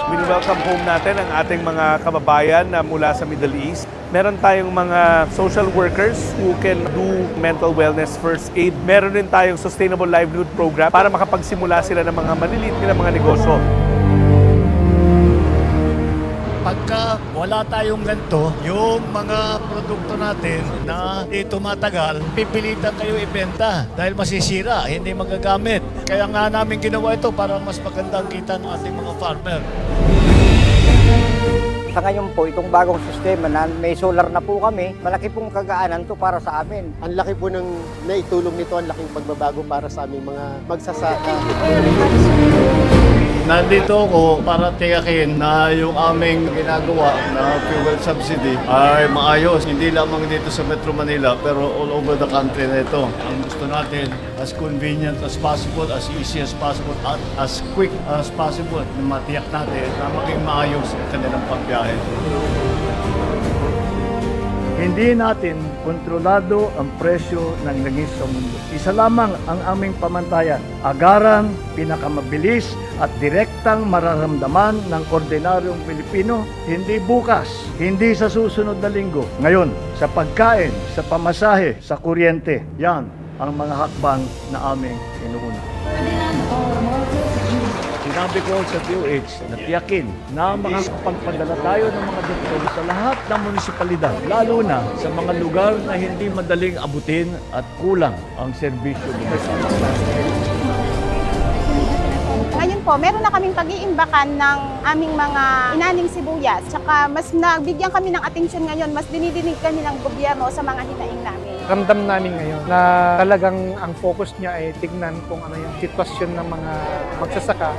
Wini-welcome home natin ang ating mga kababayan na mula sa Middle East. Meron tayong mga social workers who can do mental wellness first aid. Meron din tayong sustainable livelihood program para makapagsimula sila ng mga maliliit nilang mga negosyo. Pagka wala tayong ganito, yung mga produkto natin na di tumatagal, pipilitan kayo ibenta dahil masisira, hindi magagamit. Kaya nga namin ginawa ito para mas magandang kita ng ating mga farmer. Sa ngayon po, itong bagong sistema na may solar na po kami, malaki pong kagaanan to para sa amin. Ang laki po ng naitulong nito, ang laking pagbabago para sa aming mga magsasaka. Nandito ako para tiyakin na yung aming ginagawa na fuel subsidy ay maayos. Hindi lamang dito sa Metro Manila pero all over the country na ito. Ang gusto natin, as convenient as possible, as easy as possible, at as quick as possible na matiyak natin na maging maayos ang kanilang pagbiyahe. Hindi natin kontrolado ang presyo ng langis sa mundo. Isa lamang ang aming pamantayan, agaran, pinakamabilis at direktang mararamdaman ng ordinaryong Pilipino, hindi bukas, hindi sa susunod na linggo. Ngayon, sa pagkain, sa pamasahe, sa kuryente, yan ang mga hakbang na aming inuuna. Sinabi ko sa DOH na tiyakin na makakapagpadala tayo ng mga doktor sa lahat ng munisipalidad, lalo na sa mga lugar na hindi madaling abutin at kulang ang serbisyo nila. Ngayon po, meron na kaming pag-iimbakan ng aming mga inaning sibuyas. Tsaka mas nabigyan kami ng atensyon ngayon, mas dinidinig kami ng gobyerno sa mga hinaing namin. Ramdam namin ngayon na talagang ang focus niya ay tignan kung ano yung sitwasyon ng mga magsasaka.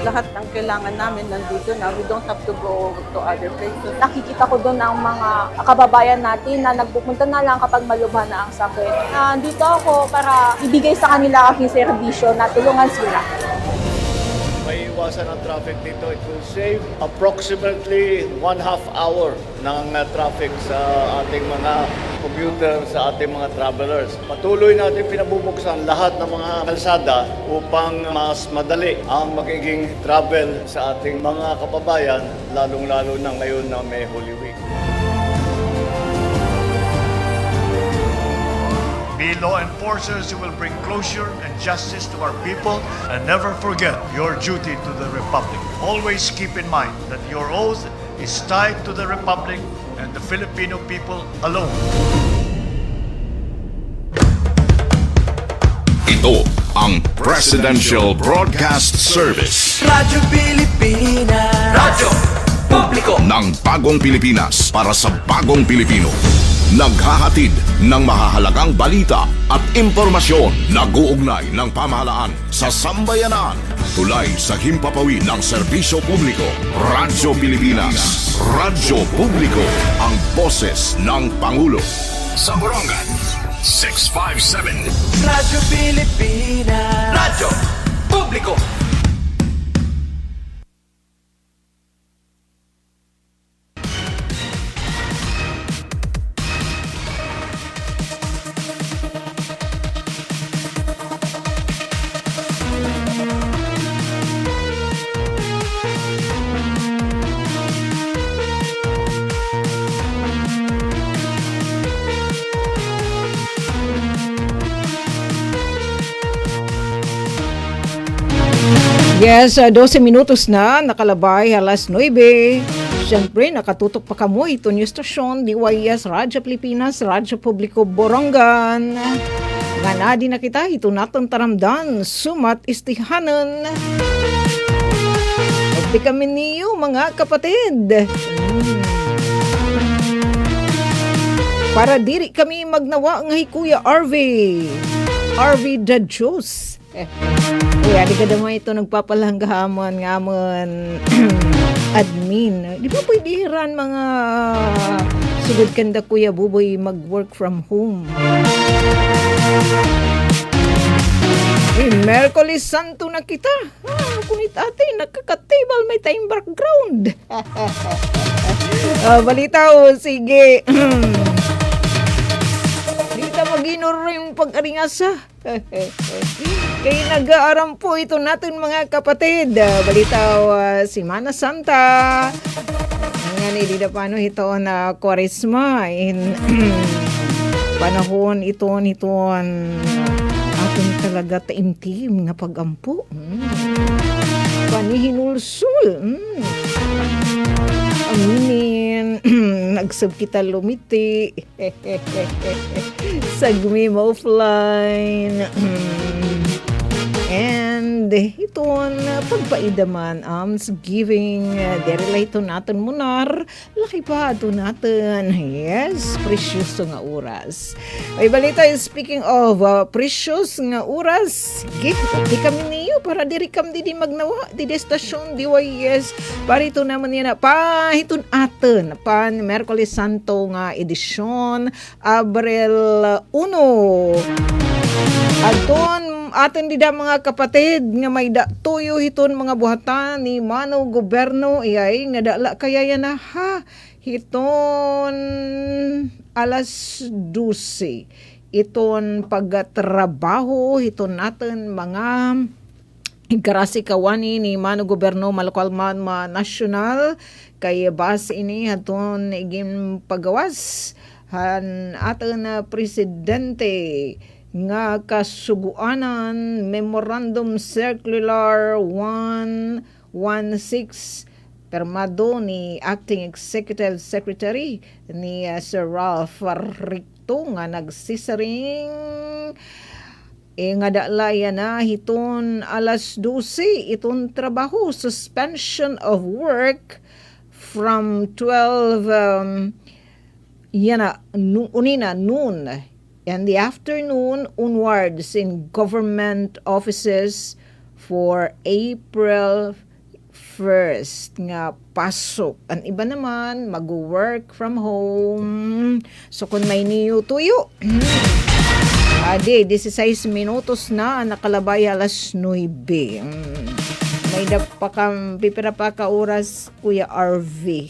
Lahat ng kailangan namin nandito na. We don't have to go to other places. Nakikita ko doon ang mga kababayan natin na nagpupunta na lang kapag malubha na ang sakit. Dito ako para ibigay sa kanila aking serbisyo na tulungan sila. May iwasan ang traffic dito. It will save approximately 1/2 hour ng traffic sa ating mga commuter, sa ating mga travelers. Patuloy natin pinabubuksan lahat ng mga kalsada upang mas madali ang magiging travel sa ating mga kababayan, lalong-lalo na ngayon na may Holy Week. Be law enforcers who will bring closure and justice to our people, and never forget your duty to the Republic. Always keep in mind that your oath is tied to the Republic and the Filipino people alone. Ito ang Presidential Broadcast Service. Radyo Pilipinas. Radyo Publiko ng bagong Pilipinas para sa bagong Pilipino. Naghahatid ng mahahalagang balita at impormasyon. Nag-uugnay ng pamahalaan sa sambayanan. Tulay sa himpapawid ng serbisyo publiko. Radyo Pilipinas. Radyo Publiko. Ang boses ng Pangulo. Sa Borongan, 657. Radyo Pilipinas. Radyo Publiko. Yes, 12 minutos na, nakalabay alas 9. Siyempre, nakatutok pa kamo ito yung stasyon, DYS Radyo Pilipinas, Radyo Publiko Borongan. Ganadi na kita, ito natin taramdan, sumat istihanan. Pagdi kami niyo, mga kapatid. Para diri kami magnawa ng Kuya RV the Juice. Kaya di ka naman ito nagpapalanggahamon ngamon admin. Di ba pwede hiran mga sugod kanda Kuya Buboy mag-work from home? Merkulis Santo na kita. Kunit ate, nakaka-table, may tayong background. Balita o, sige. Dito mag ginuro yung pag-aringasa. Kaya nag-aaram po ito natin mga kapatid. Balitaw si Mana Santa. Nga ni di na paano ito na Kwaresma. In panahon ito atin talaga taimtim nga pagampo. Panihinulsul. Aminin. Nagsab kita lumiti. Sagmi mo offline. And iton pagpaidaman giving derila ito natin munar laki pa ito natin. Yes, precious nga oras. Ay balita, speaking of precious nga oras, di kami niyo para diri kam di magnawa di destasyon DYS para ito naman yan pa iton atin pan Merkulis Santo nga edisyon Abril 1 aton atin dida mga kapatid nga may tuyo hiton mga buhatan ni Mano Gobyerno iyay nga dala kaya yan na ha hiton alas 12 iton pagtrabaho hiton natin mga karasi kawani ni Mano Gobyerno Malakalman nasyonal kay bas ini haton igim pagawas han aton na presidente nga kasuguanan Memorandum Circular 116 permado ni Acting Executive Secretary ni Sir Ralph Ricto nga nagsisaring nga daalaya na hiton alas 12 iton trabaho suspension of work from 12 noon and the afternoon onwards in government offices for April 1st nga pasok. Ang iba naman mag-work from home. So kung may niyo tuyo, 16 minutos na nakalabay alas 9. May pipira pa ka oras Kuya RV.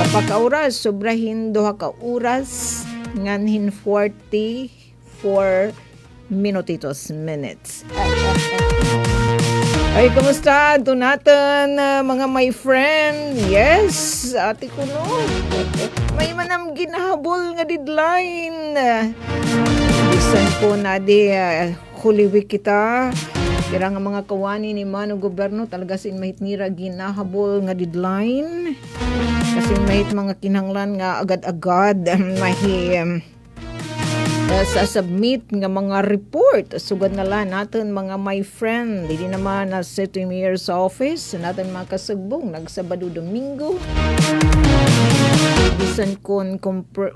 Kapag oras, sobrahin doha ka oras, nganhin 44 minutes. Ay, kumusta? Ito natin, mga my friend. Yes, ate ko no. May manam ginahabol nga deadline. Bisan po na di Holy Week kita. Kira nga mga kawani ni Mano Gobyerno talaga sin mahit nira ginahabol nga deadline. Kasi mahit mga kinanglan nga agad-agad sa-submit nga mga report. Sugad na lang natin mga my friend. Hindi naman na City Mayor's Office. Natin mga kasugbong nagsabado Domingo. Bisan kon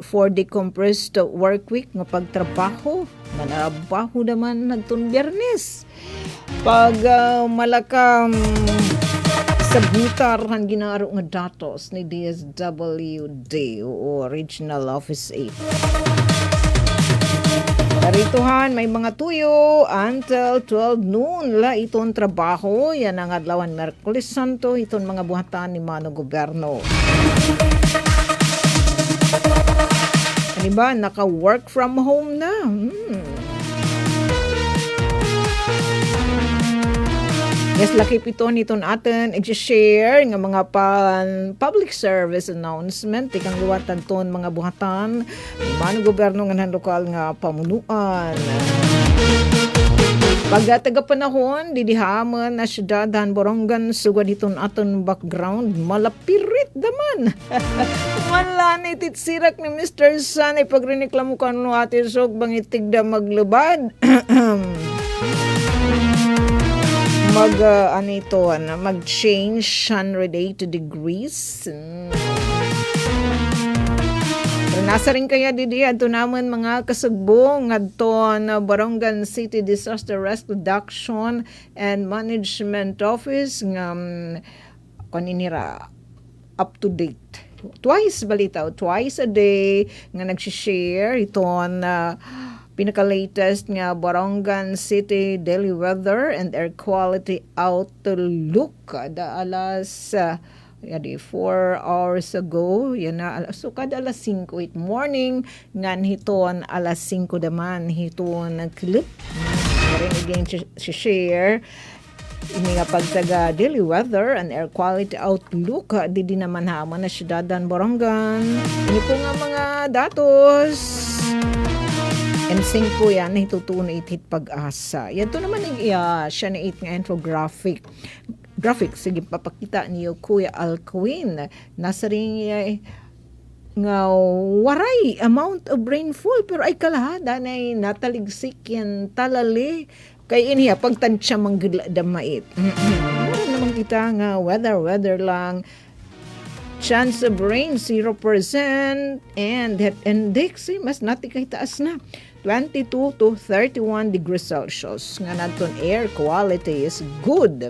for the compressed work week nga pagtrabaho. Manarabaho naman nagtun Biyernes. Pag malakam submitar han ginaro nga datos ni DSWD o Regional Office 8. Darituhan may mga tuyo until 12 noon la iton trabaho yan ang adlawan Merkulis Santo iton mga buhatan ni Mano Gobyerno. Ano ba naka-work from home na? Yes, laki pito niton atin i-share nga mga public service announcement ikang luwatan ton mga buhatan Mano Gobyerno nga lokal nga pamunuan. Pag taga-panahon didihaman na syudadan Borongan sugad iton aton background malapirit daman. Malanit sirak ni Mr. San ay pagreklamo kanu ati sok bangitig da maglubad. Mag-change 180 degrees. Nasa rin kaya didi ato naman mga kasugbong adto na Borongan City Disaster Risk Reduction and Management Office nga kaninira up to date. Twice a day nga nag-share iton pinaka-latest nga Borongan City daily weather and air quality outlook kada alas Yadi 4 hours ago, yan na so kada alas 5 it morning ngan hiton alas 5 daman hiton clip. Rin again share ini nga pagtaga daily weather and air quality outlook di naman haman na syudadan Borongan. Ini po nga mga datos. And sync po yan, hitutuno itit pag-asa. Yan to naman siya na nga infographic. Sige, papakita niyo Kuya Alcuin. Nasa rin nga waray amount of rainfall pero ay kalahada na nataligsik yan talali. Kay iniya pagtansya manggila damait. Meron naman kita nga weather lang. Chance of rain 0% and that index mas nati kay taas na 22 to 31 degrees Celsius. Nga naton air quality is good.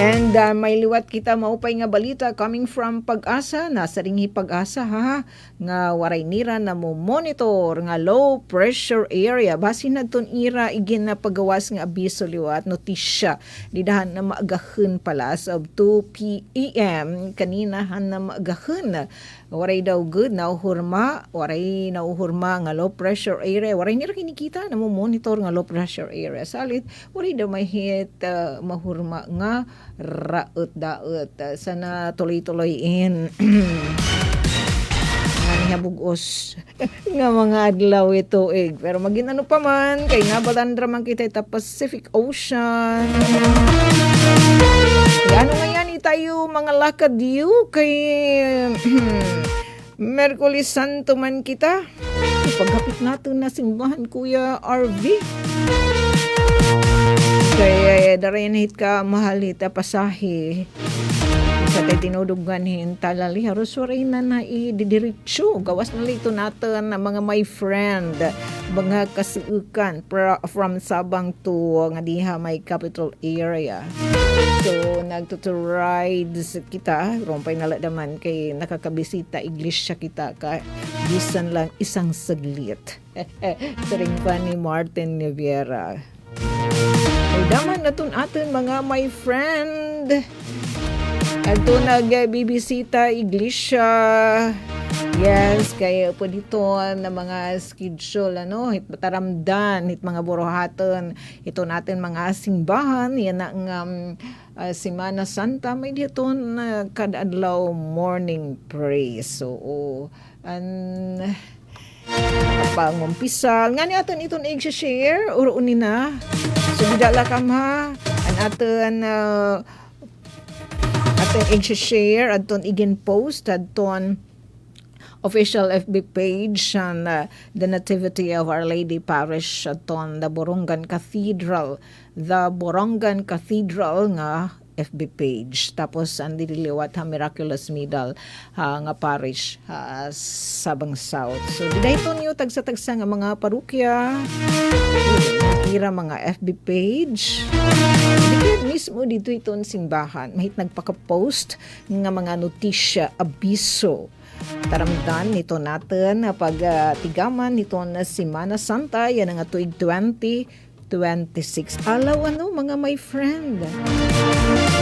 And may liwat kita maupay nga balita coming from Pag-asa. Nasa ringhi Pag-asa ha nga waray nira na mo monitor nga low pressure area. Basin na ton ira igin na pagawas nga abiso liwat notisya. Didahan na maagahon pala as of 2 p.m. kaninahan na maagahon. Waray daw good na uhurma. Waray na uhurma nga low pressure area. Waray nira kinikita na mo monitor nga low pressure area. Salit, waray daw may hit mahurma nga raot-daot. Sana tuloy-tuloyin. Nga nihabugos. Nga mga adlaw ito pero maging ano pa man, kay nga balandra man kita ita Pacific Ocean. Ano nga yan tayo mga lakad yu kay Merkulis Santo man kita. Ipagkapit natin na simbahan Kuya RV. Kaya darayan hit ka mahal hita pasahe. Sa tayo tinudugan talali haros waray na ididiretso. Gawas na lito natin na mga my friend, mga kasuukan from Sabang to nga diha may capital area. So nagtuturide kita, rompay na daman kay nakakabisita iglesia kita ka bisan lang isang saglit. Saring pa ni Martin Niviera. Ay daman natun atin mga my friend. Ato nagbibisita iglesia. Yes, kaya po dito na mga schedule, hit mataramdan, hit mga buruhaton, ito natin mga simbahan, yan ang Semana Santa, may dito na kadadlaw morning praise. So, pangumpisal, nga ni aton itong i-share, uruunin na, so bidala kam ha, an aton i-share, aton igin post, aton official FB page on the Nativity of Our Lady Parish aton the Borongan Cathedral. The Borongan Cathedral nga FB page. Tapos ang dililiwat ha Miraculous Middle nga parish Sabang South. So dito niyo tagsa-tagsa nga mga parokya. Nakira mga FB page. Dito mismo dito itong simbahan. Mahit nagpaka-post nga mga notisya, abiso. Taramdan nito natin pag tigaman nito na Semana Santa yan ang tuig 2026. Alaw mga my friend.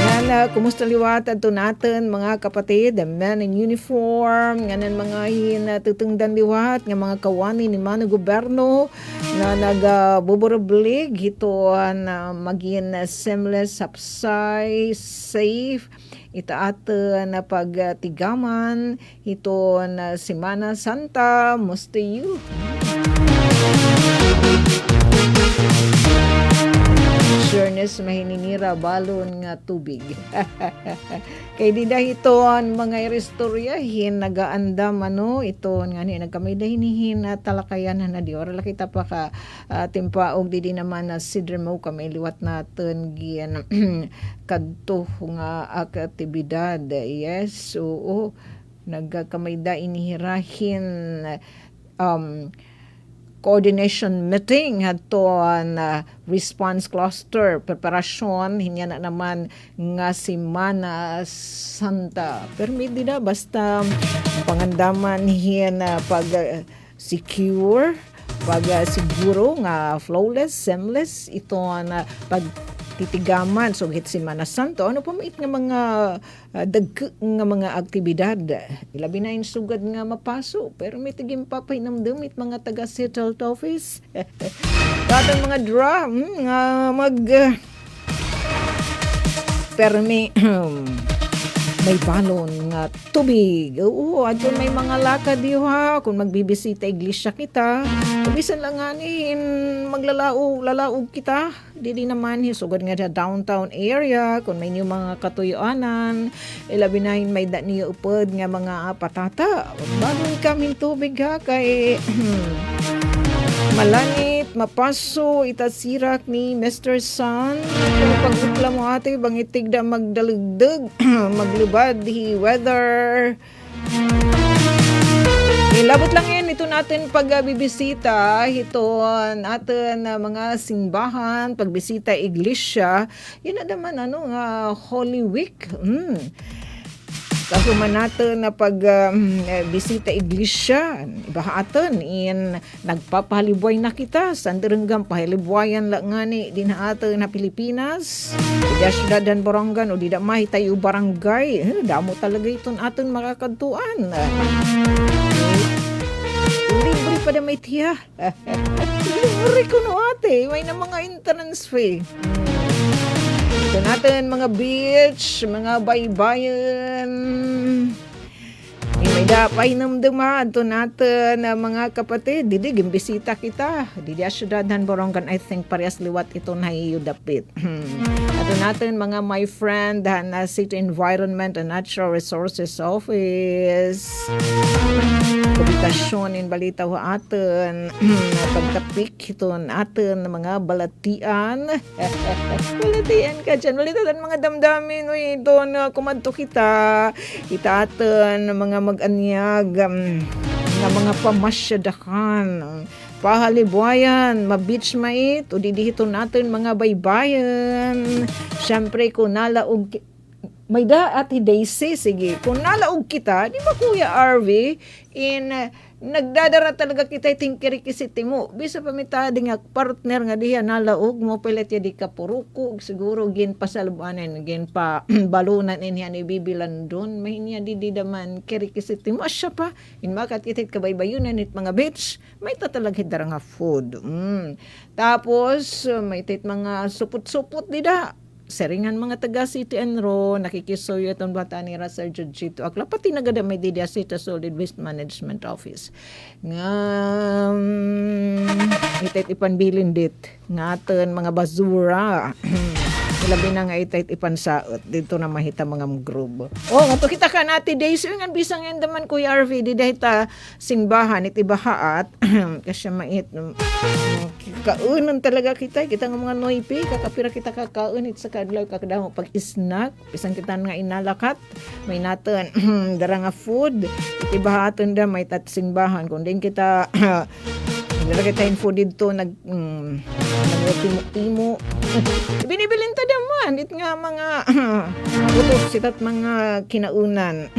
Yan, kumusta liwat ato natin mga kapatid, the men in uniform, nganan mga hinatutungdan liwat, nga mga kawani ni Mano Gobyerno na nagbuburablig ito na maging seamless, sapsay, safe. Ito atin na pagtigaman, ito na Semana Santa, musta you? Sureness mahininira balon nga tubig. Kay di dahil ito ang mga irestoryahin nagaandam ito nga ni nagkamay dahil nihin talakayan na di oral kita pa ka timpaog di naman na sidre mo kami liwat natin gian kadto nga aktibidad. Yes, oo. Nagkamay da inihirahin coordination meeting hadto na response cluster preparasyon hinya na naman nga Semana Santa permit na basta pangandaman hiya pag secure pag siguro nga flawless seamless ito na pag titigaman so hit Semana Santo ano pa mait nga mga dagko nga mga aktibidad ilabi na yung sugad nga mapaso pero may tigim papainamdam it mga taga City Health Office katong mga drum nga mag permi may balon nga tubig. Oo, adto may mga lakad diyo ha. Kung magbibisita iglesia kita, bisan lang nga ni lalaog kita. Dili naman hisugod nga sa downtown area. Kung may niyo mga katuyuanan, ilabi na may da niyo upod nga mga patata. Balon kaming tubig ha kay malangit, mapaso, itasirak ni Mr. Sun. Kung pag-utla mo ate, bangitig da magdalugdug, maglubad, hi weather. Ilabot lang yan, ito natin pagbibisita, ito natin mga simbahan, pagbisita iglesia, yun na naman Holy Week. Kahuman natin na bisita iglesia, ibahaatan in nagpapahalibuay na kita sandaranggang pahalibuayan lang nga ni dinaato na Pilipinas di syudad dan barangan o di da mahitayo barangay damo talaga iton aton makakadtuan libre pa da may tiya libre ko no ate may na mga entrance fee. Ito natin mga beach, mga baybayin. May dapay namdaman. Ito natin mga kapatid. Didi, gimbisita kita. Didi asyudadan Borongan. I think parehas liwat ito na iyudapit. Ito natin mga my friend na City Environment and Natural Resources Office. Publikasyon in balita ho atin. Pagtapik ito atin mga balatian. Balatian ka dyan. Balitian mga damdamin. Ito na kumadto kita. Ita atin mga mag-anyag na mga pamasyadakan. Pahalibuayan, ma-beach mait. O didihito natin mga baybayan. Siyempre kung nalaog may da at Daisy, sige. Kung nalaog kita, di ba Kuya RV, nagdadara talaga kita tingkirikisiti mo. Bisa pamitadi nga partner nga diya nalaog mo, pilit ya di kapuruko, siguro gin pasalbanan, gin pa balunan niya ni bibilan doon, may niya di daman kirikisiti mo. Asya pa, makat itit kabaybayunan it mga bitch, may tatalaga hidara nga food. Tapos, may tit mga supot-supot di da. Seringan mga taga City Enro, nakikisuyo itong bata ni Sir Jujito. Akla pati nagada may Didia City Solid Waste Management Office. Nga, itit ipanbilin dit. Nga atin mga basura. Ilabi na nga itit ipansaot. Dito na mahita mga group. Oh, nga to kita ka nati days. Yung nga bisang yan daman Kuya RV. Di dahil ta singbahan itibahaat. Kasi mait. Kaunan talaga kita. Kita nga mga noipi. Kakapira kita kakaunit sa kadlaw. Kakadamo pag-snack. Pisang kita nga inalakat. May natin dara nga food. Itibahaton da may tatsingbahan. Kung din kita nilagay tayong food dito nagtimo-timo. Binibilin ta daman. It nga mga utok sitat mga kinaunan.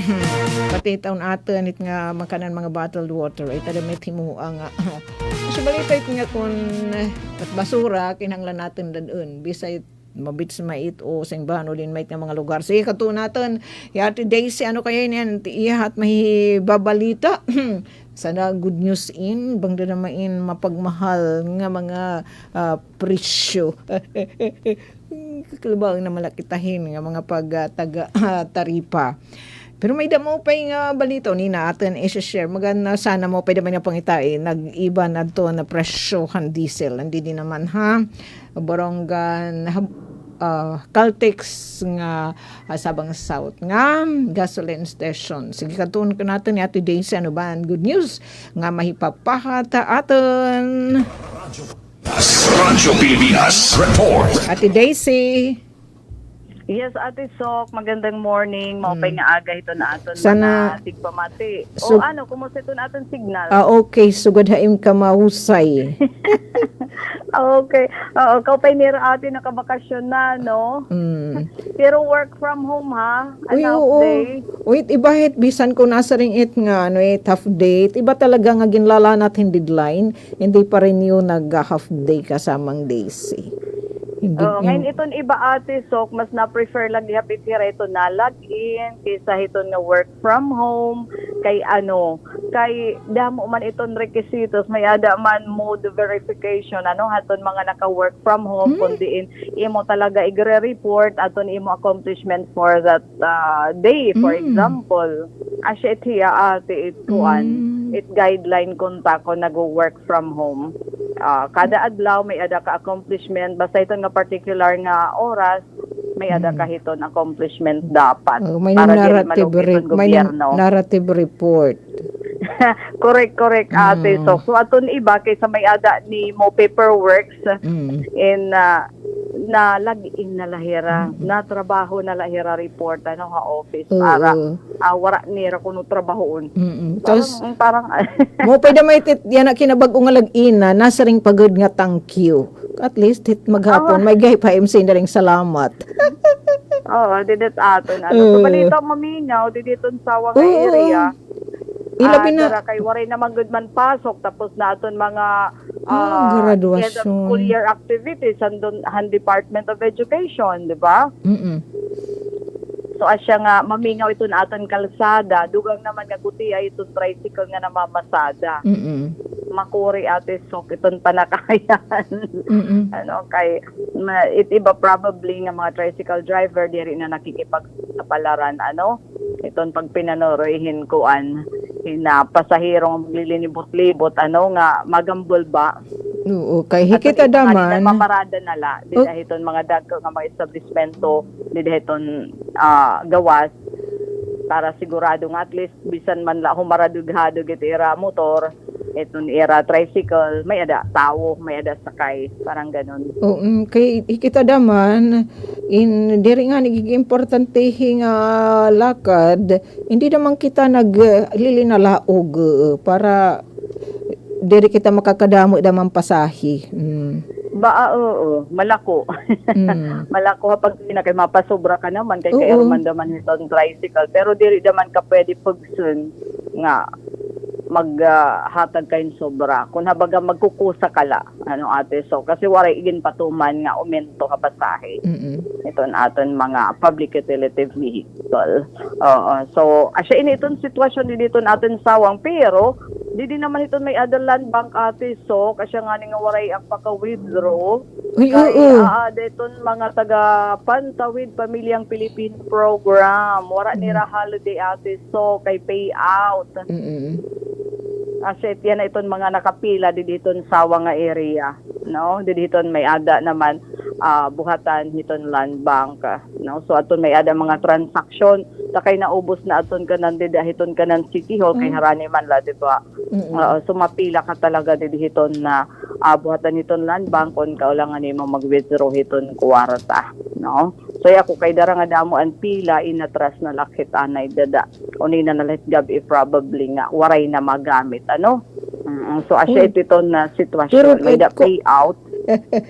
Pati taon atin it nga makanan mga bottled water. Ay tada may timuha nga. Kasi balita it nga kung basura kinanglan natin doon. Bisay mabits mait o singbahan o din mait nga mga lugar. Sige kato natin. Yati Daisy ano kaya yan? Iyahat mahibabalita. Sana good news bang na naman mapagmahal nga mga presyo. Kalabang na malakitahin nga mga pag-taripa. Pero may damo pa yung balito ni natin i-share. Maganda sana mo pwede ba niya pangitain. Nag-iba na to na presyohan diesel. Hindi din naman ha. Borongan Caltex nga Sabang South nga gasoline station. Sige katun ko natin ni Ate Daisy ano ba good news nga mahipapahat aton Radyo Pilipinas Report. Ate Daisy. Yes, Ate Sok, magandang morning. Maupay nga aga ito na aton sana mga tigpamati. So, kumusta ito na aton signal? Okay, sugod haim ka mahusay. Okay. Kaupay nira atin nakabakasyon na, no? Pero work from home, ha? Half day. Wait, ibahit bisan ko nasa ring it nga, half day. Iba talaga nga ginlala natin deadline. Hindi pa rin yung nag-half day kasamang Daisy. Hindi, Ngayon iton iba ate, so mas na-prefer lagi hapit ito na log-in kaysa ito na work from home kay kay damo man iton requisitos may ada man mode verification haton mga naka-work from home kundi imo talaga igre-report aton imo accomplishment for that day, for example. Asya itiya ate it guideline kunta ko nag-work from home. Kada adlaw may ada ka accomplishment basta ito nga particular nga oras may ada ka hiton accomplishment dapat may para narrative narrative report. correct ate. So aton iba kaysa may ada ni mo paperworks in na lagi-in na lahira na trabaho na lahira report nga office para wara nira kuno trabahoon. Tapos parang mo pwede may yan na kinabag-o nga lag-ina nasa ring pagod nga thank you. At least maghapon may gay pa MC na ring salamat. didit aton so balita maminaw didit sawang area. Ilabi na kay waray na good man pasok tapos na aton mga graduation end of school year activities andon Department of Education, di ba? So asya nga mamingaw ito na aton kalsada dugang naman nga kuti ay itong tricycle nga namamasada. Makuri ate sok iton panakayan. Kay it iba probably nga mga tricycle driver diri na nakikipagsapalaran iton pag pinanoroyhin kuan na pasahirong maglilibot-libot nga magambol ba. Oo, kay hikita daman maparada nala didahiton mga dagko nga mga establishmento didahiton gawas para sigurado nga at least bisan man la humaradughadug iti era motor eton era tricycle may ada tawo may ada sakay parang ganon. Kay hikita daman diri nga nagiging importante nga lakad hindi naman kita naglilinalaog para diri kita makakadamo daman pasahi. Malako. Malako kapag kay mapasobra ka naman kay man daman itong tricycle pero diri daman ka pwede pagsun nga maghatag kayong sobra kung habaga magkukusa kala ate so kasi waray igin patuman nga aumento ka pasahe iton aton mga public utility vehicle. So asya ini iton sitwasyon dito aton sawang pero di naman iton may other land bank ate so kasi nga nga waray ang paka-withdraw deton mga taga Pantawid Pamilyang Pilipino Program wara nira holiday ate so kay payout. Aset yan na iton mga nakapila diditon sawa nga area diditon may ada naman buhatan hiton land bank so aton may ada mga transaction takay naubos na aton kanan didahiton kanan City Hall kay harani man la di ba. So mapila ka talaga didihiton na buhatan hiton land bank kon kaulangan nimo mag-withdraw hiton kwarta so ako kay dara nga damo ang pila inatras na lakit anay dada uni na nalit gabi probably nga waray na magamit so asya ito na sitwasyon may da payout.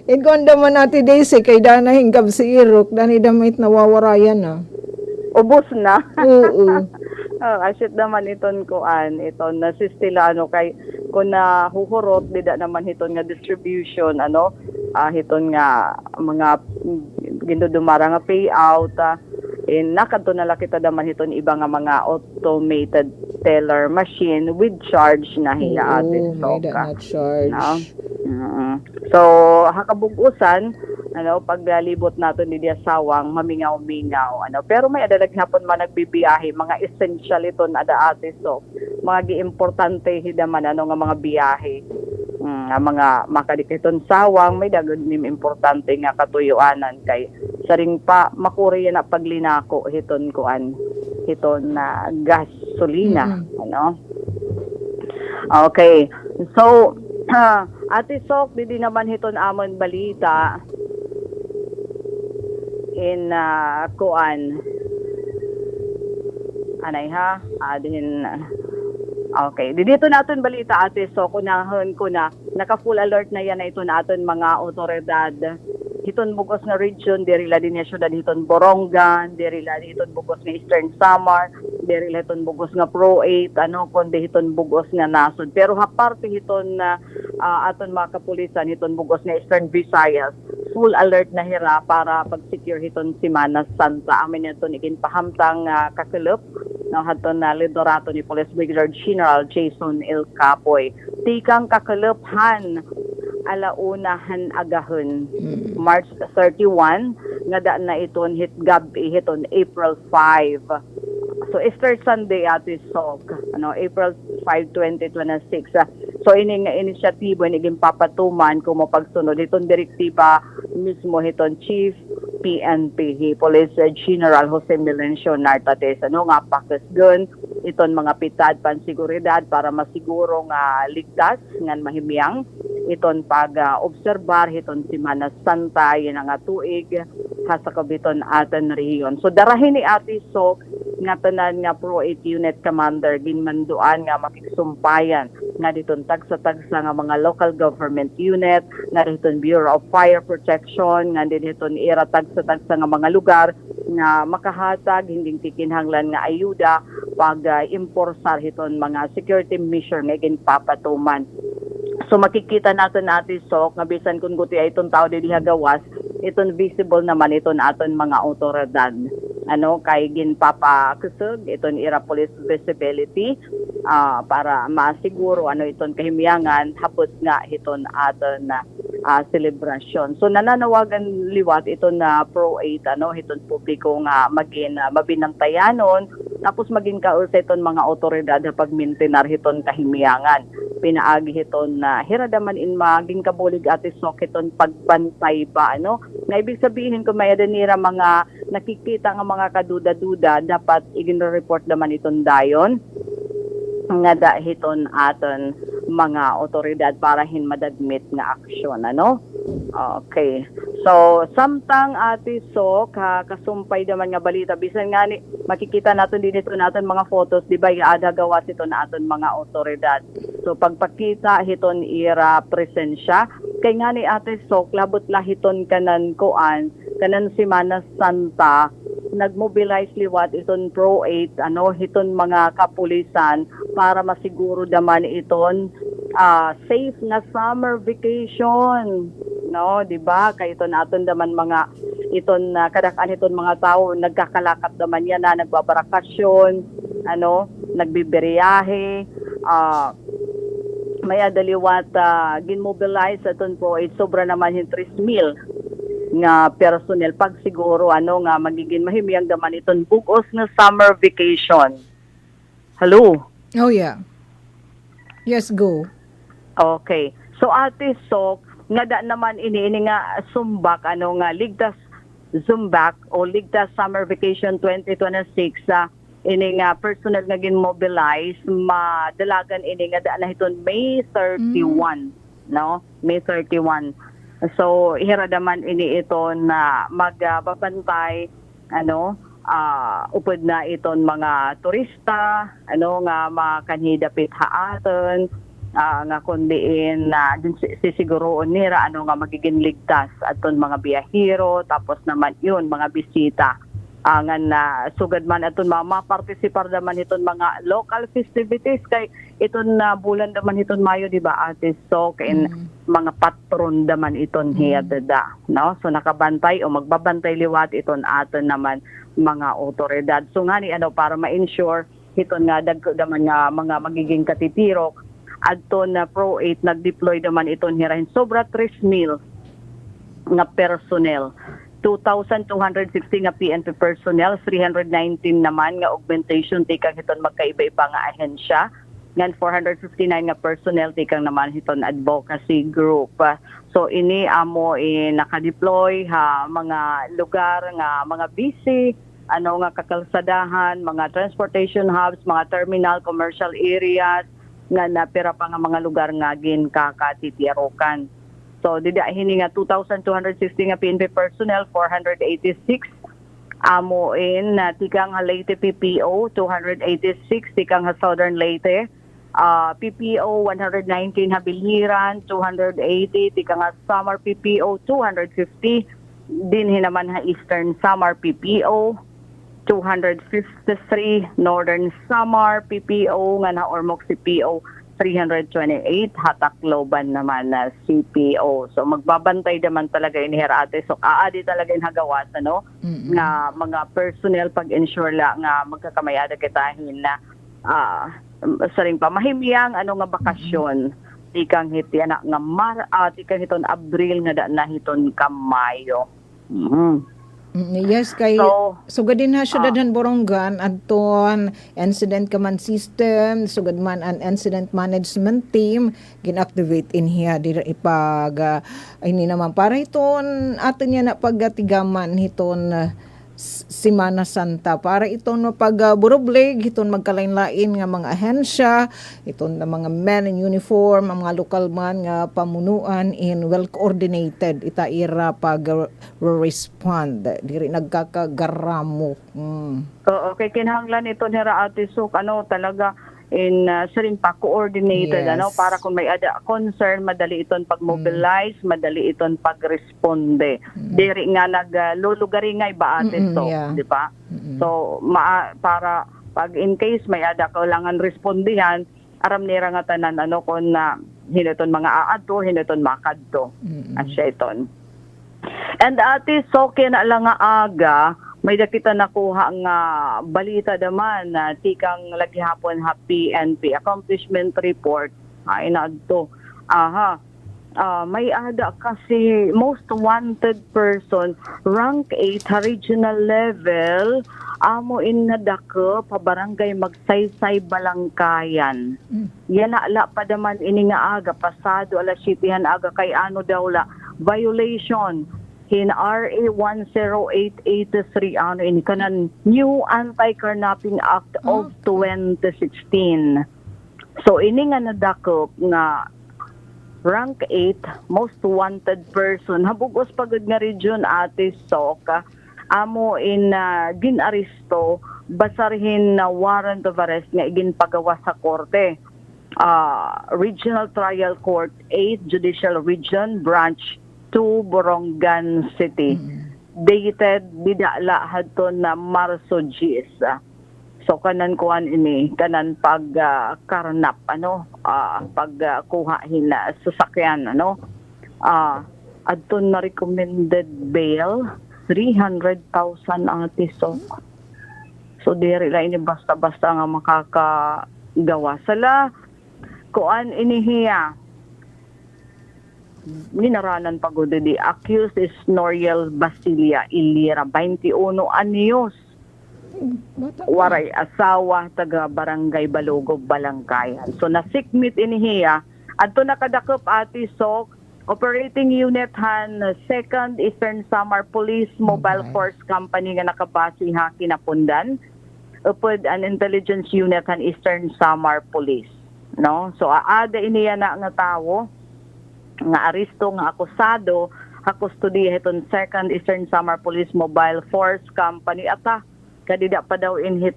Igonda man natin Daisy kay dana hinggab si Irok dani damit nawawarayan na ubos na. Asyat naman iton kuan iton na sistila kay kun na huhurot dida naman hiton nga distribution hiton nga mga gindudumara nga payout nakadto na kita daman hiton iba nga mga automated teller machine with charge na hiya ate may na charge. So hakabugusan paglibot naton di sawang mamingaw-mingaw pero may adalag hapon man nagbibiyahe mga essential iton ada ate so mga giimportante hidaman nga mga biyahe mga makadikiton sawang may dagod nim importante nga katuyuanan kay saring pa makuri na paglinako hiton kuan hiton na gasolina Okay, so ate Sok di naman hiton amon balita in kuan anay ha adin. Okay, dito natin balita ate so kunahon ko na naka full alert na yan na ito natin mga otoridad hiton bugos nga region diri la din syudad hiton Borongan diri la hiton bugos nga Eastern Samar diri la hiton bugos nga Pro 8 kundi hiton bugos nga nasod pero aparte hiton aton mga kapulisan hiton bugos nga Eastern Visayas full alert na hira para pag-secure hiton Semana Santa. Amin ito niging pahamtang kakulop no haton na liderato ni Police Brigadier General Jason L. Capoy. Tikang kakulophan alaunahan agahon March 31 nga daan na iton gabi hiton April 5. So Easter Sunday ati sok April 5, 2026. So ini nga inisyatibo ni papatuman kung mapagsunod itong direktiba mismo hiton Chief PNP Police General Jose Melencio Nartates nga pakasgon iton mga pitad pansiguridad para masiguro nga ligtas ngan mahimyang iton pag-obserbar hiton Semana Santa yun nga tuig sa kabiton aten rehiyon. So darahin ni Ate Sok nga tanan nga Pro 8 Unit Commander ginmanduan nga makigsumpayan nga diton tagsa-tagsa nga mga local government unit nga diton Bureau of Fire Protection nga diton ira tagsa-tagsa nga mga lugar nga makahatag hinding tikinhanglan nga ayuda pag imporsar hiton mga security measure nga ginpapatuman. So makikita natin Sok nga bisan kung guti ay itong tao din gawas, iton visible naman iton aton mga otoridad. Kay ginpapakusog iton ira police visibility para masiguro iton kahimyangan hapos nga iton aton celebration. So nananawagan liwat iton na Pro 8 iton publiko nga maging mabinantayanon tapos maging kaus iton mga otoridad pag mintenar hiton kahimyangan. Pinaagi hiton na hiradaman in maging kabulig Ate Sok iton pagbantay ba nga ibig sabihin kung may adanira mga nakikita nga mga kaduda-duda dapat igin-report naman iton dayon nga dahiton aton mga otoridad para hin madadmit nga aksyon Okay. So samtang Ate Sok kasumpay naman nga balita bisan nga ni makikita natin din ito natin mga photos di ba iaada gawas ito na aton mga otoridad. So pagpakita hiton ira presensya kay nga ni Ate Sok labot lahiton kanan Semana Santa nagmobilize liwat iton Pro 8 hiton mga kapulisan para masiguro daman iton safe na summer vacation di ba kay iton aton daman mga iton kadakan iton mga tao nagkakalakat daman yan na nagbabarakasyon nagbibiyahe may adaliwat ginmobilize aton Pro 8 sobra naman yung 3,000 nga personnel pag siguro nga magiging mahimyang daman iton bugos nga summer vacation. Hello? Oh yeah. Yes, go. Okay. So Ate Sok, nga da naman ini nga sumbak nga ligtas zumbak o ligtas summer vacation 2026 ini nga personnel nga ginmobilize madalagan ini nga da na hiton May 31 May 31. So hiradaman ini ito na magbabantay upod na iton mga turista nga makanhidapit haaton nga kundiin na sisiguroon nila nga magiging ligtas aton mga biyahero tapos naman yun mga bisita nga na sugad man aton mapartisipar naman iton mga local festivities kay iton na bulan naman iton Mayo di ba Ate Sok and mga patron naman iton hiyadada so nakabantay o magbabantay liwat iton aton naman mga otoridad so nga ni para ma-ensure iton nga dagko naman nga mga magiging katitirok adton na Pro 8 nag-deploy naman iton hirahin sobra 3,000 nga personnel 2,260 nga PNP personnel, 319 naman nga augmentation tikang hiton magkaiba-iba nga ahensya, ngan 459 nga personnel tikang naman hiton advocacy group. So ini amo naka-deploy mga lugar nga mga busy, nga kakalsadahan, mga transportation hubs, mga terminal, commercial areas, nga napira pa nga mga lugar nga ginakatitiyarokan. So, hini nga 2,260 nga PNP personnel, 486 amo tikang Leyte PPO, 286 tikang Southern Leyte, PPO 119 Habiliran, 280 tikang Samar PPO, 250 din hinaman Eastern Samar PPO, 253 Northern Samar PPO nga na Ormoc CPO 328 Hatakloban naman na CPO. So magbabantay naman talaga ini Hera Ate Sok. Aadi talaga in hagawasan no nga mga personnel pag-ensure la nga magkakamayada kitahin na saring pa mahimyang ano nga bakasyon. Tikang hitian nga tikang hiton Abril nga da na hiton ka Mayo. Yes, kay sugad din ha syudadan Borongan adton incident command system, sugad man an incident management team ginactivate in here dira ipag ini naman para hiton aton niya na pagatigaman hiton Semana Santa para iton mapagburublig hiton magkalain-lain nga mga ahensya iton na mga men in uniform ang mga lokal man nga pamunuan in well coordinated ira pag respond diri nagkakagaramo. Okay, kinahanglan ito Hera Ate Sok talaga in saring pa coordinated para kung may concern madali iton pag-mobilize, madali iton pag-responde. Diri nga naglulugari nga ba Ate Sok, di ba? So para pag in case may kailangan respondihan, aram nira nga tanan kung hinuton mga aadto, hinuton makadto. Asya iton. And Ate Sok na lang nga aga may nakita nakuha nga balita naman na tikang laghihapon PNP accomplishment report ay naadto. May ada kasi most wanted person rank 8 regional level amo in nadako pa barangay Magsaysay Balangkayan. Yan ala pa daman ini nga aga pasado alas 7 aga kay ano daw la violation in RA 10883 ini kanan New Anti-Carnapping Act of 2016. So ini nga nadakop nga rank 8 most wanted person habugos pagod nga region Ate Sok amo in ginaristo basarhin na warrant of arrest nga iginpagawa sa korte. Regional Trial Court 8 Judicial Region Branch 2 Borongan City. Dated bidala hadto na Marso 10. So kanan kuan ini kanan pag karnap pagkuha hina sasakyan adto na recommended bail 300,000 Ate Sok. So diri la ini basta-basta nga makakagawa sala kuan ini hiya ninaranan pagod di accused is Noriel Basilia Ilira 21 anyos waray asawa taga barangay Balugog Balangkayan. So nasikmit inihiya adto nakadakop Ate Sok operating unit han 2nd Eastern Samar Police Mobile Force Company nga nakabase ha kinapundan upod an intelligence unit han Eastern Samar Police so aada iniya na nga tawo nga aristo nga akusado hakustudiya hiton 2nd Eastern Samar Police Mobile Force Company ata kadida pa daw in hit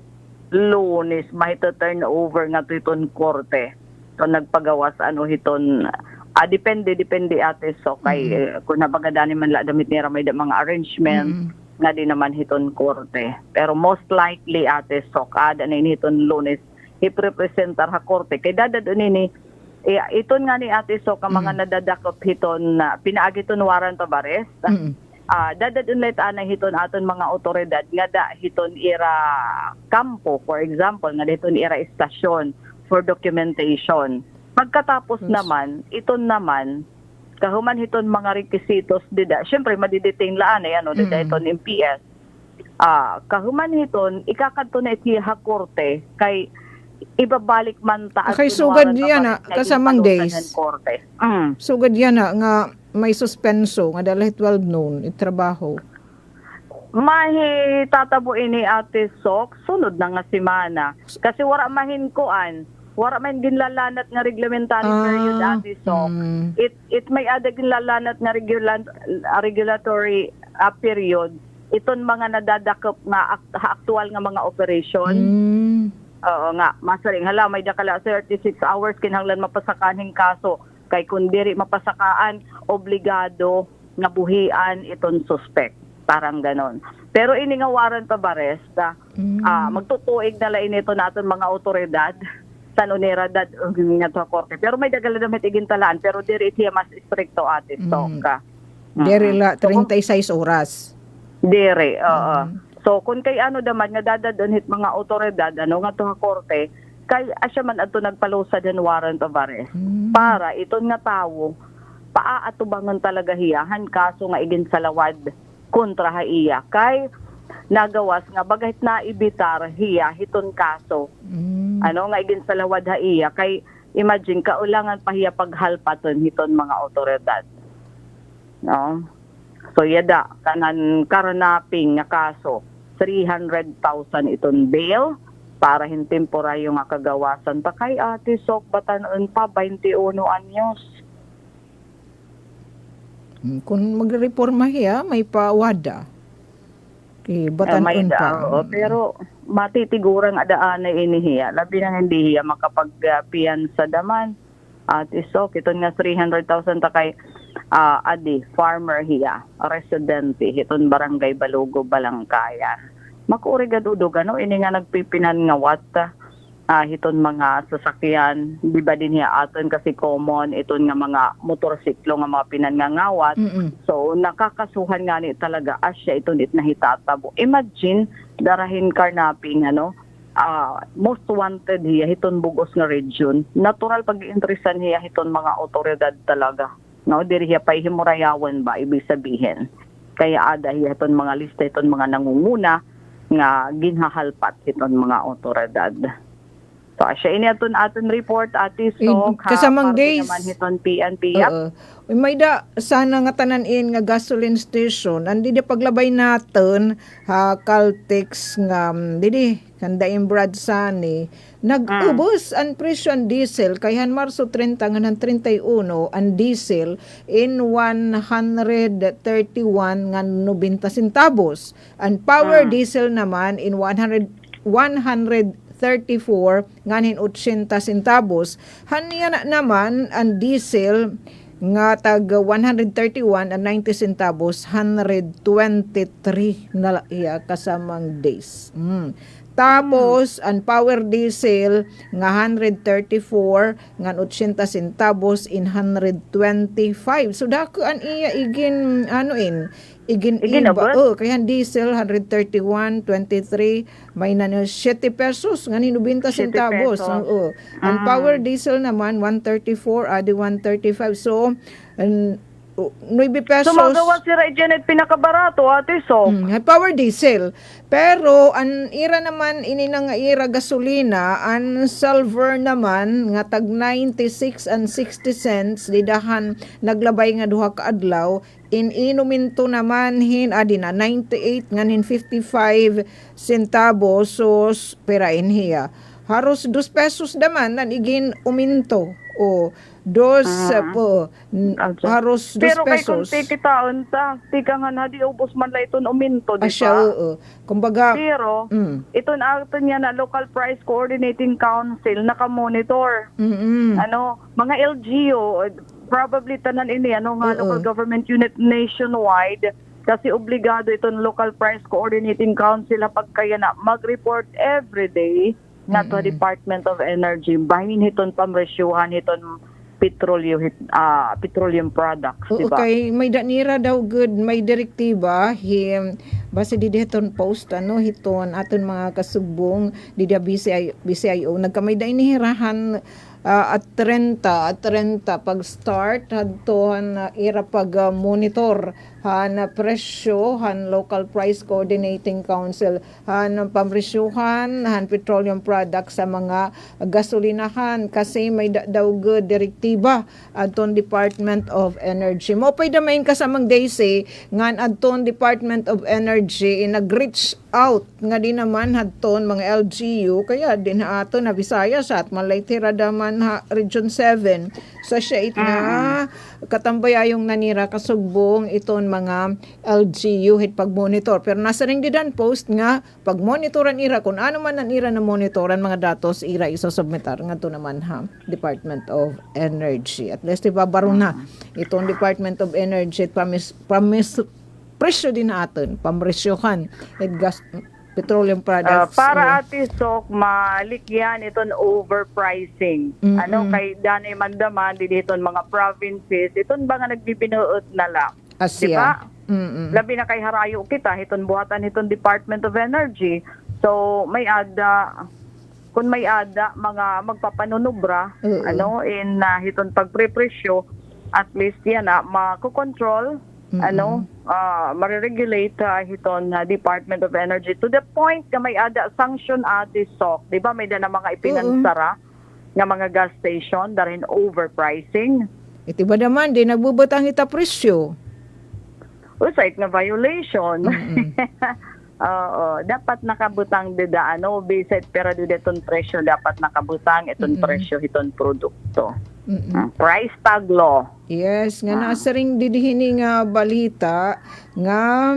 Lunes mahito turnover nga titon korte. So nagpagawas hiton depende Ate Sok kay kung nabagadani man la damit nira may mga arrangement nga di naman hiton korte. Pero most likely Ate Sok ada na hiton Lunes iprepresentar ha korte kay dadadon ini iton nga ni Ate Sok ang mga nadadakop hiton pinaagiton warrant of arrest. Dadadun let ana hiton aton mga otoridad nga da hiton ira kampo for example nga hiton ira estasyon for documentation. Pagkatapos naman iton naman kahuman hiton mga requisitos dida syempre madidetain laan dida hiton MPS. Kahuman hiton ikakadto na iti ha korte kay ibabalik man ta kay sugad yan kasamang days sugad yan nga may suspenso nga dala 12 noon itrabaho mahi tatabo ini Ate Sok sunod na nga semana kasi wara mahin kuan wara man ginlalanat nga reglementary period Ate Sok it may ada ginlalanat nga regulatory period iton mga nadadakop nga aktual nga mga operation. Oo nga, masaring hala may dakala 36 hours kinahanglan mapasakaning kaso kay kun diri mapasakaan obligado nga buhian iton suspect parang ganon. Pero ini nga warrant of arrest magtutuig na lain ito naton mga otoridad sa unidad nga to korte. Pero may dagala damit igintalaan pero diri siya mas stricto ate ka. Dere la 36 oras. Diri, oo. So kung kay ano daman nga dadadon hit mga otoridad ano nga to nga korte kay asya man adto nagpalusa din warrant of arrest para iton nga tawo paaatubangan talaga hiyahan kaso nga igin salawad kontra ha iya kay nagawas nga bagahit na ibitar hiya hiton kaso ano nga igin salawad ha iya kay imagine kaulangan pa hiya paghalpaton hiton mga otoridad no so yada kanan karanaping nga kaso 300,000 iton bail para hin temporaryo nga kagawasan pa kay ate sok batanon pa 21 anyos. Kung magreforma hiya may pawada. Okay, batanon pa. Pero matitiguran adaan na inihiya. Labi nang hindi hiya makapagpiyan sa daman. Ate sok iton nga 300,000 ta kay adi farmer hiya residente hiton barangay Balugo Balangkayan makurig adudog ano ini nga nagpipinan nga wat hiton mga sasakyan di ba din hiya aton kasi common iton nga mga motorsiklo nga mga pinangangawat so nakakasuhan nga ni talaga asya iton it nahitatabo imagine darahin karnaping ano most wanted hiya hiton bugos nga region natural pag-interesan hiya hiton mga otoridad talaga no diri hiya pay himurayawan ba ibig sabihin kaya ada hiya iton mga lista iton mga nangunguna nga ginhahalpat iton mga otoridad so asya ini aton report ati so kasamang days naman hiton PNP may da sana nga tanan-in nga gasoline station andi di paglabay naton Caltex nga didi kanda Brad Sani nag-ubos ang presyo ang diesel kayhan Marso 30 nga ng 31 ang diesel in 131 nga 90 centavos ang power diesel naman in 134 nganin 80 centavos haniya na naman ang diesel nga tag 131 and 90 centavos 123 na iya kasamang days. Tapos ang power diesel nga 134 nga 80 centavos in 125. So dako an iya igin igin iba kaya diesel 131 23 may na 7 pesos nga ni 90 centavos. Ang power diesel naman 134 adi 135. So 9 pesos. So magawa si Janet pinakabarato ate so. Power diesel. Pero ang ira naman ini na nga ira gasolina, ang silver naman nga tag 96 and 60 cents didahan naglabay nga duha ka adlaw in inuminto naman hin adina 98 nganin 55 centavos so perain hiya. Haros 2 pesos naman nan igin uminto. Haros 2 pero pesos. Pero kay kung taon sa tika nga na di ubos man la iton uminto di ba? Kumbaga pero iton ato niya na Local Price Coordinating Council naka-monitor. Ano, mga LGU probably tanan ini ano nga local government unit nationwide kasi obligado iton Local Price Coordinating Council pagkaya na mag-report every day na to Department of Energy bahin hiton pamresyuhan hiton petroleum products, di ba? Okay, may danira daw good, may direktiba base di hiton post hiton aton mga kasubong di BCIO nagkamay da inihirahan at 30 pag start hadtohan ira pag monitor han presyo han Local Price Coordinating Council han pamresyuhan han petroleum products sa mga gasolinahan kasi may daw good direktiba adton Department of Energy mo pay da main kasamang daisy ngan adton Department of Energy nag-reach out nga di naman hadton mga LGU kaya din ato na Visayas at malay tirada man Region 7 so siya nga katambay yung nanira kasugbong iton mga LGU hit pag-monitor pero nasa ring didan post nga pag-monitoran ira kung ano man ang ira na monitoran mga datos ira isosubmitar nga to naman Department of Energy at least ibabaro na itong Department of Energy promise presyo din natin pamresyohan at gas petroleum products. Para ati sok malikyan iton overpricing. Ano kay danay mandaman dito mga provinces iton ba nga nagbibinuot na lang. Asya. Di ba? Labi na kay harayo kita hiton buhatan hiton Department of Energy. So may ada kung may ada mga magpapanunubra in hiton pagprepresyo at least yan makokontrol mariregulate hiton Department of Energy to the point na may ada sanction ati sok. Di ba may na mga ipinansara nga mga gas station dahil overpricing. Iti ba naman, di nagbubutang ita presyo. Usait na violation. Dapat nakabutang dida bisit pero dideton presyo dapat nakabutang iton presyo hiton produkto. Price tag law. Yes, nga nasa ring didihini nga balita nga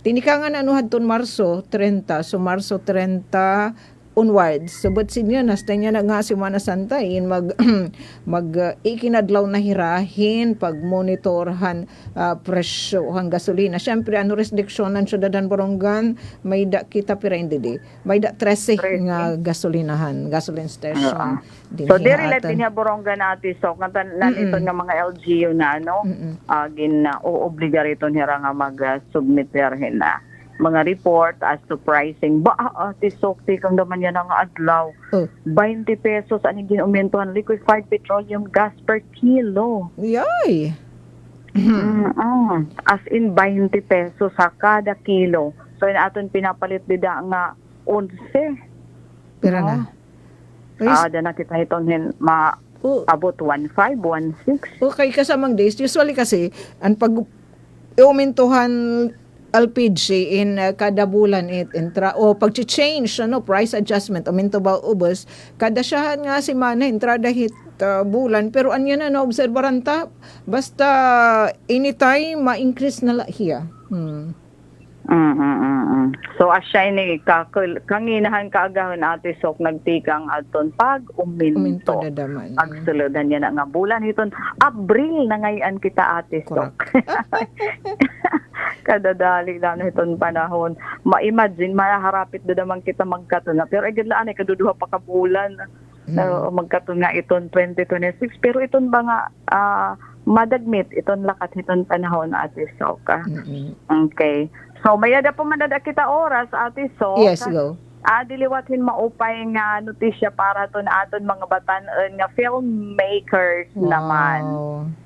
tinikangan anuhadton Marso 30. So Marso 30 onwards. Sabot sinya nasta niya na nga Semana Santa mag ikinadlaw na hirahin pag monitorhan presyo hang gasolina. Syempre restriksyonan syudadan Borongan may da kita pira hindi may da 13 nga gasolinahan, gasoline station. So diri latin niya Borongan ati so kantanan ito nga mga LGU na obligar ito niya nga mag-submit na mga report as to pricing. Tisokti kang daman yan ang adlaw. 20 pesos ang ginumentuhan liquefied petroleum gas per kilo. Yay! As in 20 pesos sa kada kilo. So in aton pinapalit dida nga 11. Pira na. Na kita iton abot 1.5, 1.6. Okay, kasamang days. Usually kasi, ang pag umintuhan LPG in kada bulan pag-change price adjustment uminto ba ubos kada siyahan nga si mana entrada hit bulan pero anya na obserbaran ta basta anytime ma-increase na hiya. So asya ni kanginahan kaagahon ati sok nagtikang aton pag uminto agsuludan niya na nga bulan hiton Abril na ngayon kita ati sok. Kadadali na hiton panahon ma-imagine maharapit do naman kita magkatuna pero igidlaan ay kaduduha pa ka bulan magkatuna iton 2026 pero iton ba nga madagmit iton lakat hiton panahon ati sok. Okay. So, mayada po manada kita oras, ati so. Yes, go. Diliwatin maupay nga notisya para to na aton mga batan nga filmmakers naman.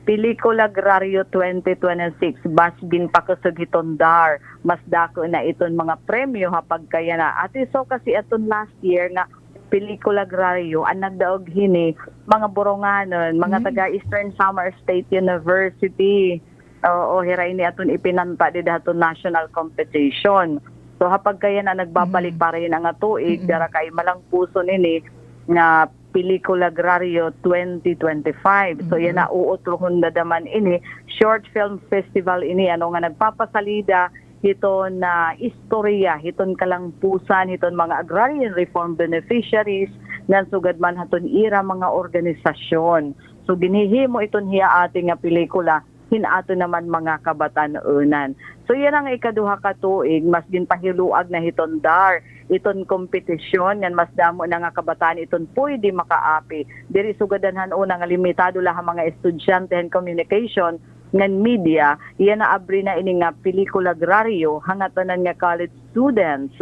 Pelikula Agrario 2026, Basbin Pakasag hiton dar. Mas dako na iton mga premyo hapag kaya na. Ati so kasi aton last year nga Pelikula Agrario ang nagdaog hini mga Boronganon, mga taga Eastern Samar State University. Hiray ni aton ipinanta di daton national competition. So hapag kaya na nagbabalik para yun ang tuig dara kay malang puso nini nga Pelikula Agrario 2025. So yan na uutrohon na daman ini short film festival ini nga nagpapasalida hiton na istorya hiton kalangpusan hiton mga agrarian reform beneficiaries nga sugad man haton ira mga organisasyon. So ginihimo iton hiya ating nga pelikula hinato naman mga kabatan-unan. So yan ang ikaduha ka tuig, mas ginpahiluag na hiton dar, iton kompetisyon, yan mas damo na nga kabataan iton pwede makaapi. Diri sugadanhan una nga limitado lang mga estudyante and communication ngan media, yan na abri na ini nga Pelikula Agrario, hangatanan nga college students,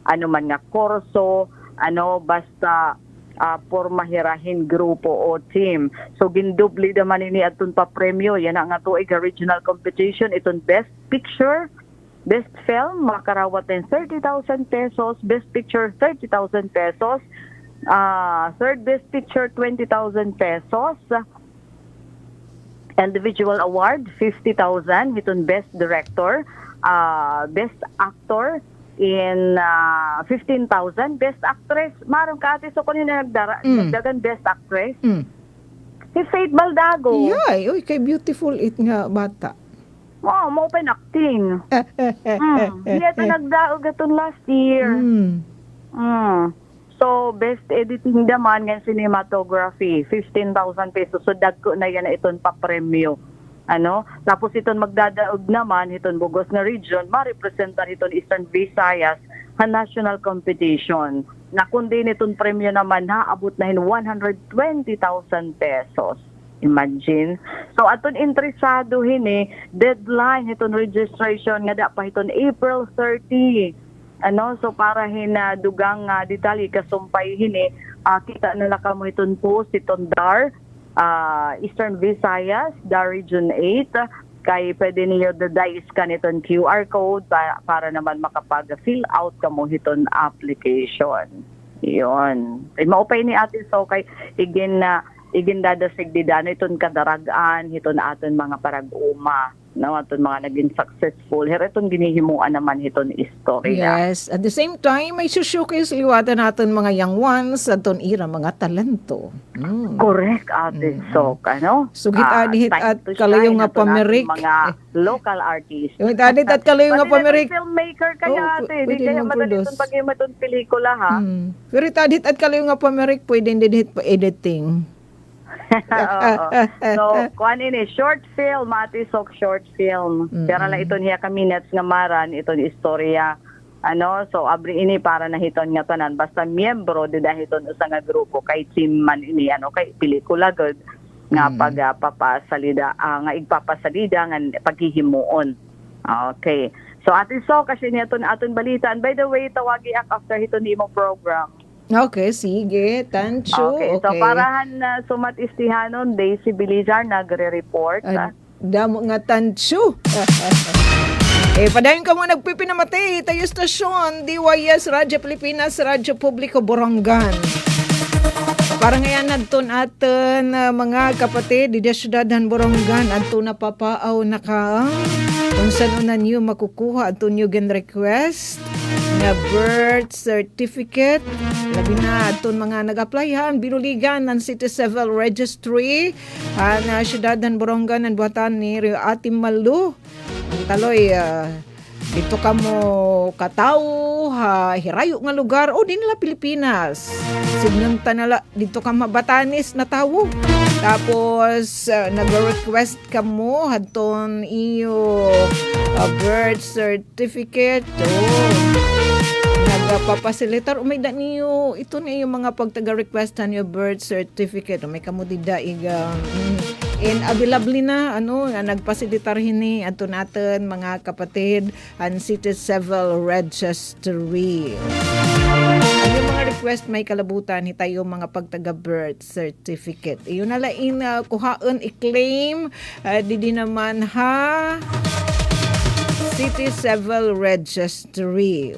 man nga korso, basta por mahirahin grupo o team. So gindubli naman ini atun pa premyo yan ang atuig regional competition iton best picture, best film makarawat din 30,000 pesos, best picture 30,000 pesos, third best picture 20,000 pesos, individual award 50,000 iton best director, best actor in 15,000, best actress maron ka ate so kunin na nagdagan best actress si Faith Baldago. Uy, kay beautiful it nga bata. Mo open acting. Iya to nagdaog aton last year. So best editing daman nga cinematography 15,000 pesos so dagko na yan iton pa premyo. Tapos iton magdadaog naman iton Bugos na region ma-representan iton Eastern Visayas national competition. Na kundi nitong premyo naman abot na 120,000 pesos. Imagine. So aton interesado deadline iton registration nga pa iton April 30. So para dugang detalye kasumpay kita na lang mo iton post iton DAR Eastern Visayas, DAR Region 8. Kay pwede niyo da-scan iton QR code para naman makapag-fill out kamo iton application. Iyon. Ay maupay ni Ate So kay igin dadasig di dano iton kadaragaan iton aton mga parag-uma. No, aton mga naging successful. Here iton ginihimuan naman iton istorya. Yes. At the same time, may showcase liwatan natin mga young ones aton ira mga talento. Correct, Ate Sok, Sugit adit at kalayo nga pamirik. Mga local artists. Sugit adit at kalayo nga pamirik. Filmmaker kaya, Ate. Di kaya madali itong pag-ima itong pelikula, ha? Pero adit at kalayo nga pamirik, pwede din pa editing. So, kuan short film, Ate Sok, short film. Pero lang ito niya ka minutes nga maran, ito ni istorya. So abri ini para nahiton nga tanan basta miyembro di dahiton usa nga grupo kay team man ini kay pelikula gud nga pagpapasalida nga igpapasalida nga paghihimuon. Okay. So Ate Sok kasi niyaton aton balita. And by the way, tawagi ak after hiton imo program. Okay, sige. Tancho. Okay. So parahan na sumatistihanon, Daisy Bilizar nagre-report. Damo nga tancho. Padayon ka mo nagpipinamatay tayo stasyon DYS Radyo Pilipinas Radyo Publiko Borongan. Para ngayon naton aton mga kapatid di syudadhan Borongan adto na papaaw na ka kung saan na niyo makukuha aton niyo gen request nga birth certificate labi na aton mga nag-applyan binuligan ng City Civil Registry na syudadhan Borongan ang buhatan ni Rio Atim Malu ang taloy dito ka mo katao hirayo nga lugar o di nila Pilipinas signang tanala dito ka mabatanis na tawo tapos nag-request ka mo hadton iyo birth certificate nagpapasilitar umay da niyo ito na yung mga pagtaga-requestan yung birth certificate may kamudida igang and available na nagpasilitar hini ato natin mga kapatid ang City Civil Registry. Ang yung mga request may kalabutan hitayo mga pagtaga birth certificate. Iyon na lain kuhaan i-claim di naman ha City Civil Registry.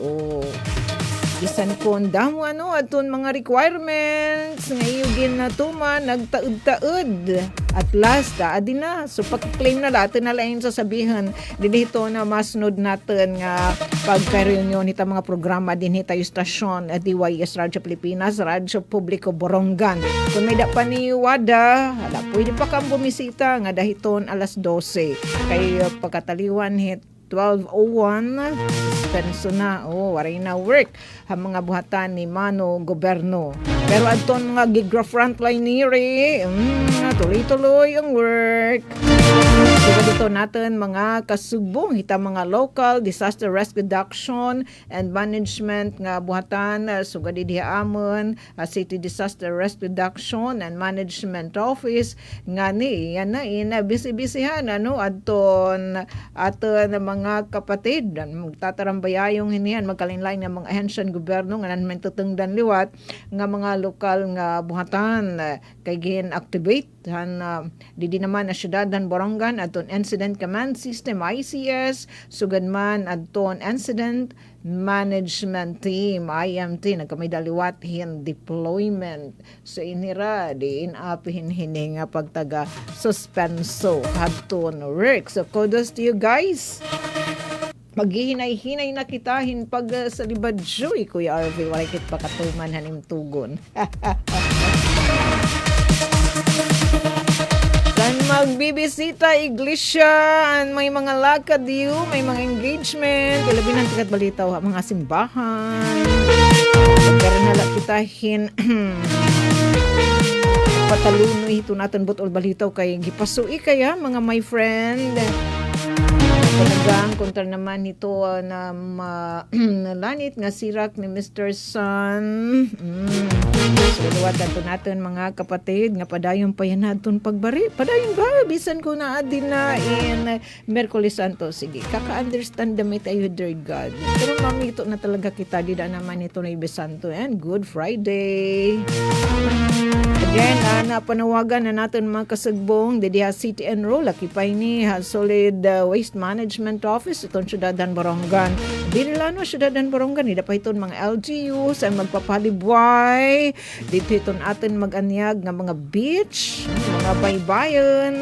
Isan ko damo aton mga requirements ngayon ginatuman nagtaud-taud at last adi na so pag-claim na lahat na lain sasabihan dito na masnod natin nga pagka-reunion nita mga programa din hitayo stasyon at DYS Radyo Pilipinas Radyo Publiko Borongan kung may pa ni Wada pwede pa kang bumisita nga dahiton alas 12 kay pagkataliwan hit 12:01 suspenso na waray na work ang mga buhatan ni Mano Goberno pero adton mga gigra frontline nire tuloy-tuloy ang work so dito natin mga kasubong hita mga local disaster risk reduction and management nga buhatan sugad dihaamon City Disaster Risk Reduction and Management Office nga ni yan na busy-busyhan adton mga kapatid magtatarambayayong hinihan magkalinlain ng mga ahensya ng gobyerno nga naman tutungdan liwat nga mga lokal nga buhatan kay gin-activate di naman na syudadhan Borongan adton Incident Command System ICS sugad man adton Incident Management Team IMT nagkamay daliwat hin deployment so inira diin apihin hini nga pagtaga suspenso hadton work so kudos to you guys maghihinay-hinay na kita pag sa libadyoy Kuya RV walay kit pakatuman hanim tugon kan magbibisita iglesia may mga lakad yu may mga engagement ilabi ng tigat balitaw mga simbahan pero nala kita patalunoy ito natin butol balitaw kay gipasui kaya mga my friend Talagang kontra naman ito na nalanit nga sirak ni Mr. Sun. So, luwat ato natin mga kapatid nga padayon pa yan natin pagbari. Padayon ba? Bisan ko na din na in Merkulis Santo. Sige, kaka-understand damit ayo, dear God. Pero mamito na talaga kita. Dida naman ito na Ibe Santo. And Good Friday. Again, napanawagan na natin mga kasagbong Didiha City Enroll. Lakipay ni Solid Waste Management Office. Itong Syudadan Barongan. Binilano Syudadan Barongan. Ida pa itong mga LGUs ang magpapalibway. Dito itong atin mag-anyag ng mga beach, mga baybayan.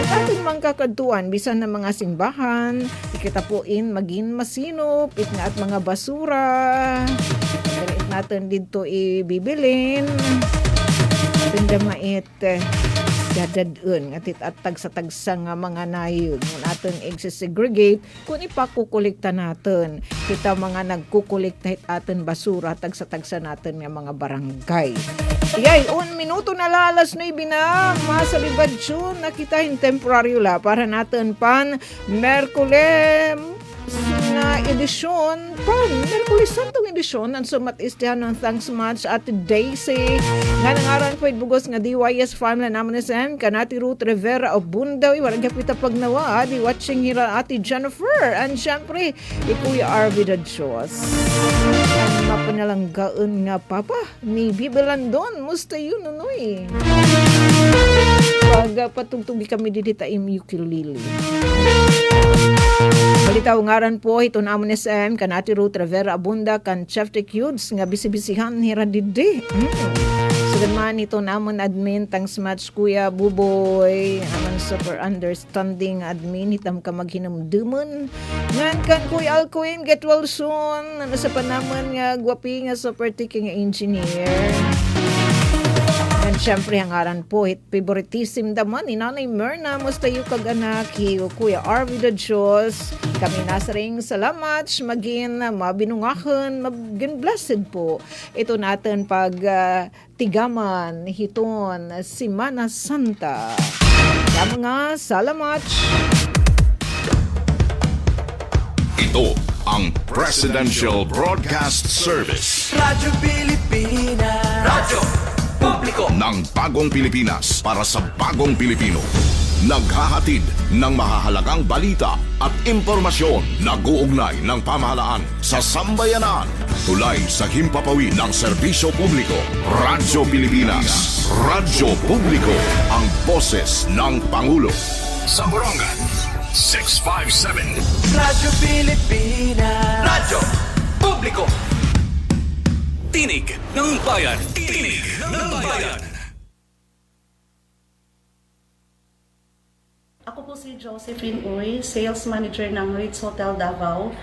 At atin mga kakadtuan, bisan ng mga simbahan. Ikitapuin maging masinop, at mga basura. Dalit natin dito ibibilin. Tindamait dadadun atit at tagsa-tagsa nga mga nayod natin i-segregate kung ipakukulikta natin kita mga nagkukulikta atin basura tagsa-tagsa natin nga mga barangay. Yay, 1 minuto na lalas na ibina masalibad yun nakita yung temporaryo la para natin pan Merkulem na edisyon pan Merkulis Santong edisyon ang sumatistihan ng thanks much at Daisy nga nangaran po bugos nga DYS family naman sen kanati Ruth Rivera of Bundaw iwarang kapita pagnawa di watching hira ati Jennifer and syempre ikuya Arvid Diyos ang mapanalanggaan nga papa ni Bibelandon musta yun nunoy pag patugtugi kami dito im ukulele. Balitaw ngaran po ito na amon SM kanati Ruth Rivera Abunda kan Chef Tecudes nga bisibisihan hira didi. Sugan ito namon admin thanks much Kuya Buboy naman super understanding admin hitam ka maghinumdumon ngan kan Kuya Alcoin get well soon ano sa panaman nga gwapi nga super taking engineer. And syempre, hangaran po, favoritism daman, ni Nanay Myrna, musta yung kag-anak, Kuya Arvid Diyos, kami nasa ring salamat, maging mabinungahan, maging blessed po. Ito natin pag tigaman, hiton, Semana Santa. Kaya mga salamat. Ito ang Presidential Broadcast Service. Radyo Pilipinas. Radyo Publiko ng Bagong Pilipinas para sa Bagong Pilipino. Naghahatid ng mahahalagang balita at impormasyon na guugnay ng pamahalaan sa sambayanan. Tulay sa himpapawid ng serbisyo publiko. Radyo Pilipinas. Radyo Publiko. Ang boses ng Pangulo. Sa Borongan, 657. Radyo Pilipinas. Radyo Publiko. Tinig ng Bayan. Tinig ng Bayan. Ako po si Josephine Uy, Sales Manager ng Ritz Hotel Davao.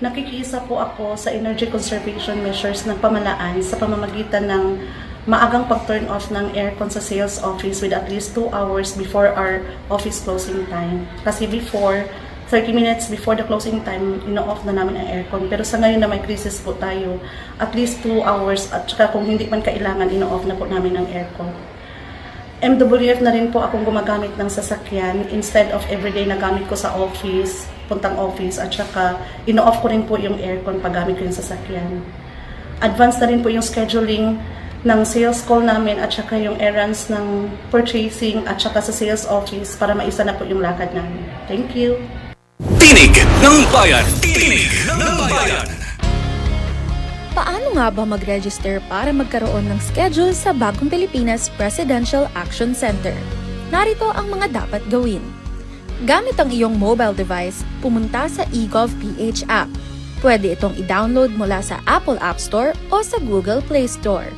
Nakikiisa po ako sa energy conservation measures ng pamahalaan sa pamamagitan ng maagang pag-turn off ng aircon sa sales office with at least 2 hours before our office closing time. Kasi before, 30 minutes before the closing time, ino-off na namin ang aircon. Pero sa ngayon na may crisis po tayo, at least 2 hours at saka kung hindi man kailangan, ino-off na po namin ang aircon. MWF na rin po akong gumagamit ng sasakyan instead of everyday na gamit ko sa office, puntang office, at saka ino-off ko rin po yung aircon pag gamit ko yung sasakyan. Advance na rin po yung scheduling ng sales call namin at saka yung errands ng purchasing at saka sa sales office para maisa na po yung lakad namin. Thank you! Tinig ng Bayan. Tinig ng Bayan. Paano nga ba mag-register para magkaroon ng schedule sa Bagong Pilipinas Presidential Action Center? Narito ang mga dapat gawin. Gamit ang iyong mobile device, pumunta sa eGov.ph app. Pwede itong i-download mula sa Apple App Store o sa Google Play Store.